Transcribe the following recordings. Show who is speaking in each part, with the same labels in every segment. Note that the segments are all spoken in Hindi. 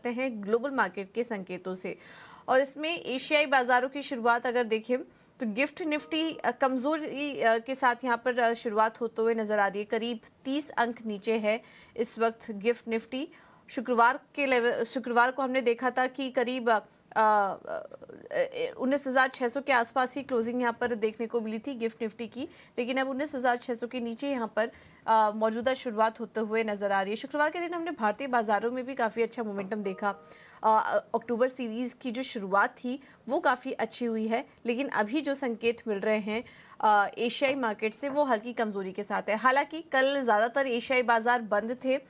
Speaker 1: करते हैं ग्लोबल मार्केट के संकेतों से। और इसमें एशियाई बाजारों की शुरुआत अगर देखें तो गिफ्ट निफ्टी कमजोरी के साथ यहाँ पर शुरुआत होते हुए नजर आ रही है। करीब 30 अंक नीचे है इस वक्त गिफ्ट निफ्टी। शुक्रवार को हमने देखा था कि करीब 19,600 के आसपास ही क्लोजिंग यहाँ पर देखने को मिली थी गिफ्ट निफ्टी की, लेकिन अब 19,600 के नीचे यहाँ पर मौजूदा शुरुआत होते हुए नजर आ रही है। शुक्रवार के दिन हमने भारतीय बाजारों में भी काफ़ी अच्छा मोमेंटम देखा। अक्टूबर सीरीज की जो शुरुआत थी वो काफ़ी अच्छी हुई है, लेकिन अभी जो संकेत मिल रहे हैं एशियाई मार्केट से वो हल्की कमजोरी के साथ है। हालांकि कल ज़्यादातर एशियाई बाजार बंद थे।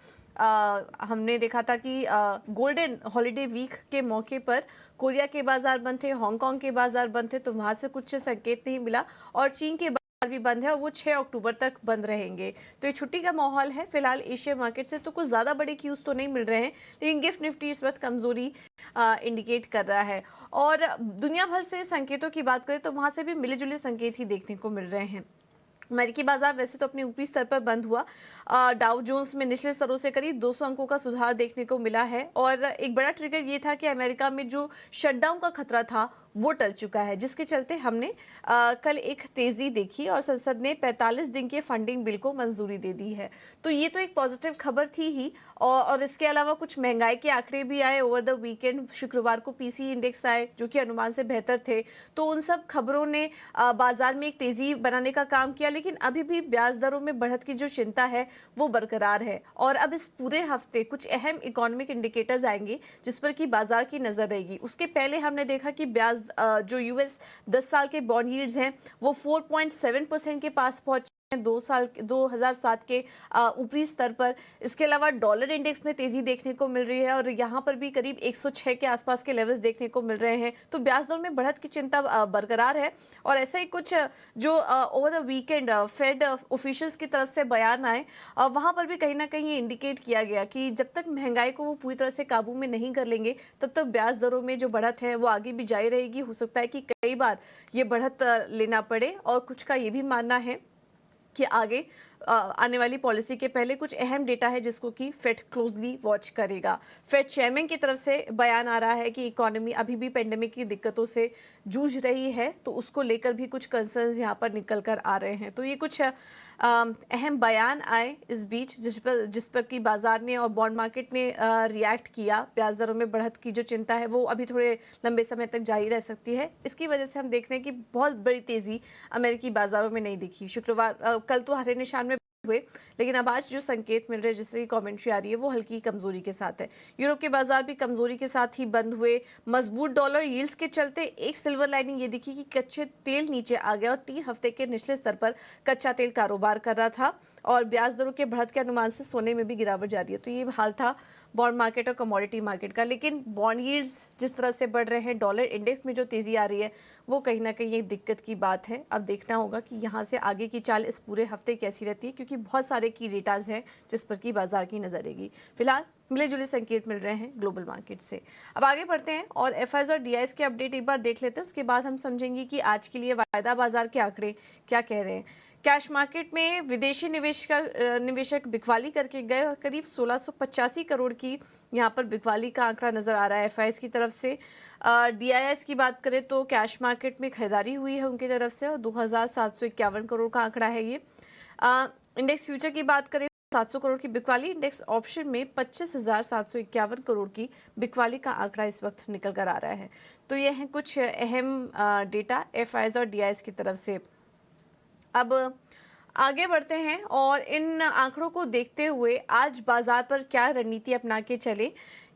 Speaker 1: हमने देखा था कि गोल्डन हॉलिडे वीक के मौके पर कोरिया के बाजार बंद थे, हांगकांग के बाजार बंद थे, तो वहां से कुछ संकेत नहीं मिला। और चीन के बाजार भी बंद है और वो 6 अक्टूबर तक बंद रहेंगे। तो ये छुट्टी का माहौल है फिलहाल एशिया मार्केट से, तो कुछ ज्यादा बड़े क्यूज तो नहीं मिल रहे हैं, लेकिन गिफ्ट निफ्टी इस वक्त कमजोरी इंडिकेट कर रहा है। और दुनिया भर से संकेतों की बात करें तो वहां से भी मिले जुले संकेत ही देखने को मिल रहे हैं। अमेरिकी बाजार वैसे तो अपने ऊपरी स्तर पर बंद हुआ। डाउ जोन्स में निचले स्तरों से करीब 200 अंकों का सुधार देखने को मिला है। और एक बड़ा ट्रिगर ये था कि अमेरिका में जो शटडाउन का खतरा था वो टल चुका है, जिसके चलते हमने कल एक तेजी देखी और संसद ने 45 दिन के फंडिंग बिल को मंजूरी दे दी है। तो ये तो एक पॉजिटिव खबर थी ही। और इसके अलावा कुछ महंगाई के आंकड़े भी आए ओवर द वीकेंड। शुक्रवार को पीसी इंडेक्स आए जो कि अनुमान से बेहतर थे। तो उन सब खबरों ने बाजार में एक तेजी बनाने का काम किया, लेकिन अभी भी ब्याज दरों में बढ़त की जो चिंता है वो बरकरार है। और अब इस पूरे हफ्ते कुछ अहम इकोनॉमिक इंडिकेटर्स आएंगे जिस पर कि बाजार की नजर रहेगी। उसके पहले हमने देखा कि ब्याज जो यूएस 10 साल के बॉन्ड यील्ड्स हैं वो 4.7% के पास पहुंचे 2007 के ऊपरी स्तर पर। इसके अलावा डॉलर इंडेक्स में तेजी देखने को मिल रही है और यहाँ पर भी करीब 106 के आसपास के लेवल्स देखने को मिल रहे हैं। तो ब्याज दर में बढ़त की चिंता बरकरार है। और ऐसा ही कुछ जो over the weekend Fed officials की तरफ से बयान आए, वहां पर भी कहीं ना कहीं ये इंडिकेट किया गया कि जब तक महंगाई को वो पूरी तरह से काबू में नहीं कर लेंगे तब तक ब्याज दरों में जो बढ़त है वो आगे भी जारी रहेगी। हो सकता है कि कई बार ये बढ़त लेना पड़े। और कुछ का ये भी मानना है कि आगे आने वाली पॉलिसी के पहले कुछ अहम डेटा है जिसको कि फेड क्लोजली वॉच करेगा। फेड चेयरमैन की तरफ से बयान आ रहा है कि इकोनॉमी अभी भी पेंडेमिक की दिक्कतों से जूझ रही है, तो उसको लेकर भी कुछ कंसर्न्स यहाँ पर निकल कर आ रहे हैं। तो ये कुछ अहम बयान आए इस बीच जिस पर कि बाजार ने और बॉन्ड मार्केट ने रिएक्ट किया। ब्याज दरों में बढ़त की जो चिंता है वो अभी थोड़े लंबे समय तक जारी रह सकती है। इसकी वजह से हम देख रहे हैं कि बहुत बड़ी तेजी अमेरिकी बाजारों में नहीं दिखी। शुक्रवार कल तो हरे निशान में हुए, लेकिन अब आज जो संकेत मिल रहे हैं, जिस तरह की कमेंट्री आ रही है वो हल्की कमजोरी के साथ है। यूरोप के बाजार भी कमजोरी के साथ ही बंद हुए। मजबूत डॉलर यील्ड्स के चलते एक सिल्वर लाइनिंग ये दिखी कि कच्चे तेल नीचे आ गया और 3 हफ्ते के निचले स्तर पर कच्चा तेल कारोबार कर रहा था। और ब्याज दरों के बढ़त के अनुमान से सोने में भी गिरावट जारी है। तो ये हाल था बॉन्ड मार्केट और कमोडिटी मार्केट का। लेकिन बॉन्ड यील्ड्स जिस तरह से बढ़ रहे हैं, डॉलर इंडेक्स में जो तेजी आ रही है वो कहीं ना कहीं एक दिक्कत की बात है। अब देखना होगा कि यहाँ से आगे की चाल इस पूरे हफ्ते कैसी रहती है, क्योंकि बहुत सारे की डेटाज हैं जिस पर की बाजार की नजर रहेगी। फिलहाल मिले जुले संकेत मिल रहे हैं ग्लोबल मार्केट से। अब आगे बढ़ते हैं और एफआईज और डीआईएस के अपडेट एक बार देख लेते हैं। उसके बाद हम समझेंगे कि आज के लिए वायदा बाजार के आंकड़े क्या कह रहे हैं। कैश मार्केट में विदेशी निवेशक बिकवाली करके गए और करीब 1685 करोड़ की यहाँ पर बिकवाली का आंकड़ा नजर आ रहा है एफआईएस की तरफ से। डीआईएस की बात करें तो कैश मार्केट में खरीदारी हुई है उनकी तरफ से और 2751 करोड़ का आंकड़ा है ये। इंडेक्स फ्यूचर की बात करें 700 करोड़ की बिकवाली, इंडेक्स ऑप्शन में 25,751 करोड़ की बिकवाली का आंकड़ा इस वक्त निकल कर आ रहा है। तो ये हैं कुछ अहम डेटा एफआईएस और डीआईएस की तरफ से। अब आगे बढ़ते हैं और इन आंकड़ों को देखते हुए आज बाजार पर क्या रणनीति अपना के चले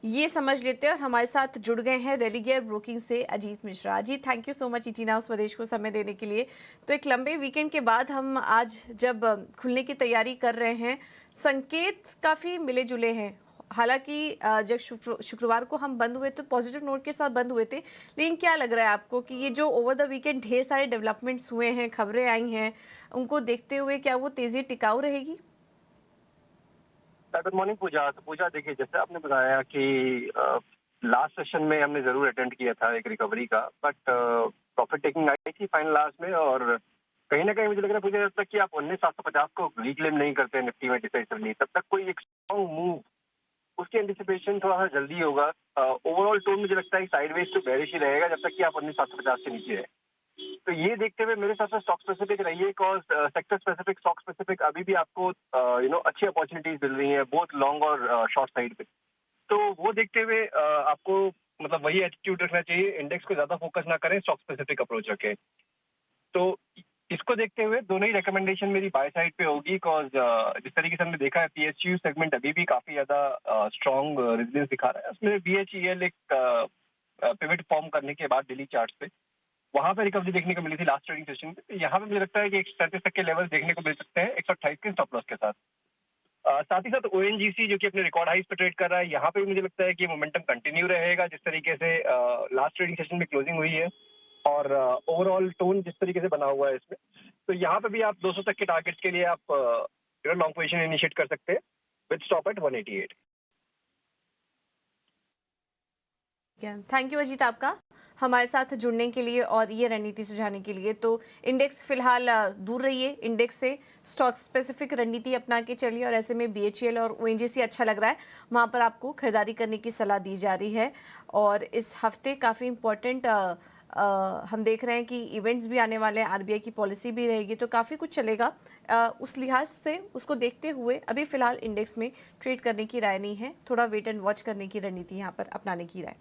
Speaker 1: ये समझ लेते हैं। और हमारे साथ जुड़ गए हैं रेलिगेयर ब्रोकिंग से Ajit Mishra. Ajit, thank you so much ET now स्वदेश को समय देने के लिए। तो एक लंबे वीकेंड के बाद हम आज जब खुलने की तैयारी कर रहे हैं, संकेत काफी मिले जुले हैं। हालांकि जब शुक्रवार को हम बंद हुए तो पॉजिटिव नोट के साथ बंद हुए थे, लेकिन क्या लग रहा है आपको कि ये जो ओवर द वीकेंड ढेर सारे डेवलपमेंट्स हुए हैं, खबरें आई हैं, उनको देखते हुए क्या वो तेजी टिकाऊ रहेगी?
Speaker 2: गुड मॉर्निंग पूजा। तो पूजा देखिए, जैसे आपने बताया कि लास्ट सेशन में हमने जरूर अटेंड किया था एक रिकवरी का, बट प्रॉफिट टेकिंग आई थी फाइनल लास्ट में। और कहीं ना कहीं मुझे लग रहा है पूजा, जब तक कि आप 19,750 को रिक्लेम नहीं करते निफ्टी में डिसाइसिवली, तब तक कोई एक स्ट्रॉन्ग मूव उसकी एंटिसिपेशन थोड़ा सा जल्दी होगा। ओवरऑल टोन मुझे लगता है साइडवेज टू बेरिश ही रहेगा जब तक कि आप 19,750 से नीचे है। तो ये देखते हुए मेरे हिसाब से स्टॉक स्पेसिफिक रहिए, because sector specific, stock specific अभी भी आपको अच्छी अपॉर्चुनिटीज मिल रही हैं बोथ लॉन्ग और शॉर्ट साइड पे। तो वो देखते हुए आपको मतलब वही एटीट्यूड रखना चाहिए, इंडेक्स को ज्यादा फोकस ना करें, स्टॉक स्पेसिफिक अप्रोच रखें। तो इसको देखते हुए दोनों ही रिकमेंडेशन मेरी बाय साइड पे होगी, बिकॉज जिस तरीके से हमने देखा है पीएसयू सेगमेंट अभी भी काफी ज्यादा स्ट्रॉन्ग रेजिलियंस दिखा रहा है। उसमें बीएचईएल एक पिवट फॉर्म करने के बाद डेली चार्ट पे वहां पे रिकवरी देखने को मिली थी लास्ट ट्रेडिंग सेशन में। यहाँ पे मुझे लगता है कि 137 तक के लेवल देखने को मिल सकते हैं 128 के स्टॉप लॉस के साथ। साथ ही साथ ओएनजीसी जो कि अपने रिकॉर्ड हाइस पे ट्रेड कर रहा है, यहाँ पे भी मुझे लगता है कि मोमेंटम कंटिन्यू रहेगा जिस तरीके से लास्ट ट्रेडिंग सेशन में क्लोजिंग हुई है और ओवरऑल टोन जिस तरीके से बना हुआ है इसमें। तो यहाँ पे भी आप 200 तक के टारगेट्स के लिए आप लॉन्ग पोजीशन इनिशिएट कर सकते हैं with stop at 188।
Speaker 1: Thank you Ajit आपका हमारे साथ जुड़ने के लिए और ये रणनीति सुझाने के लिए। तो इंडेक्स फिलहाल दूर रहिए इंडेक्स से, स्टॉक स्पेसिफिक रणनीति अपना के चलिए और ऐसे में बीएचईएल और ओएनजीसी अच्छा लग रहा है, वहाँ पर आपको खरीदारी करने की सलाह दी जा रही है। और इस हफ्ते काफ़ी इम्पोर्टेंट हम देख रहे हैं कि इवेंट्स भी आने वाले हैं, आरबीआई की पॉलिसी भी रहेगी, तो काफ़ी कुछ चलेगा। उस लिहाज से उसको देखते हुए अभी फिलहाल इंडेक्स में ट्रेड करने की राय नहीं है, थोड़ा वेट एंड वॉच करने की रणनीति यहाँ पर अपनाने की राय।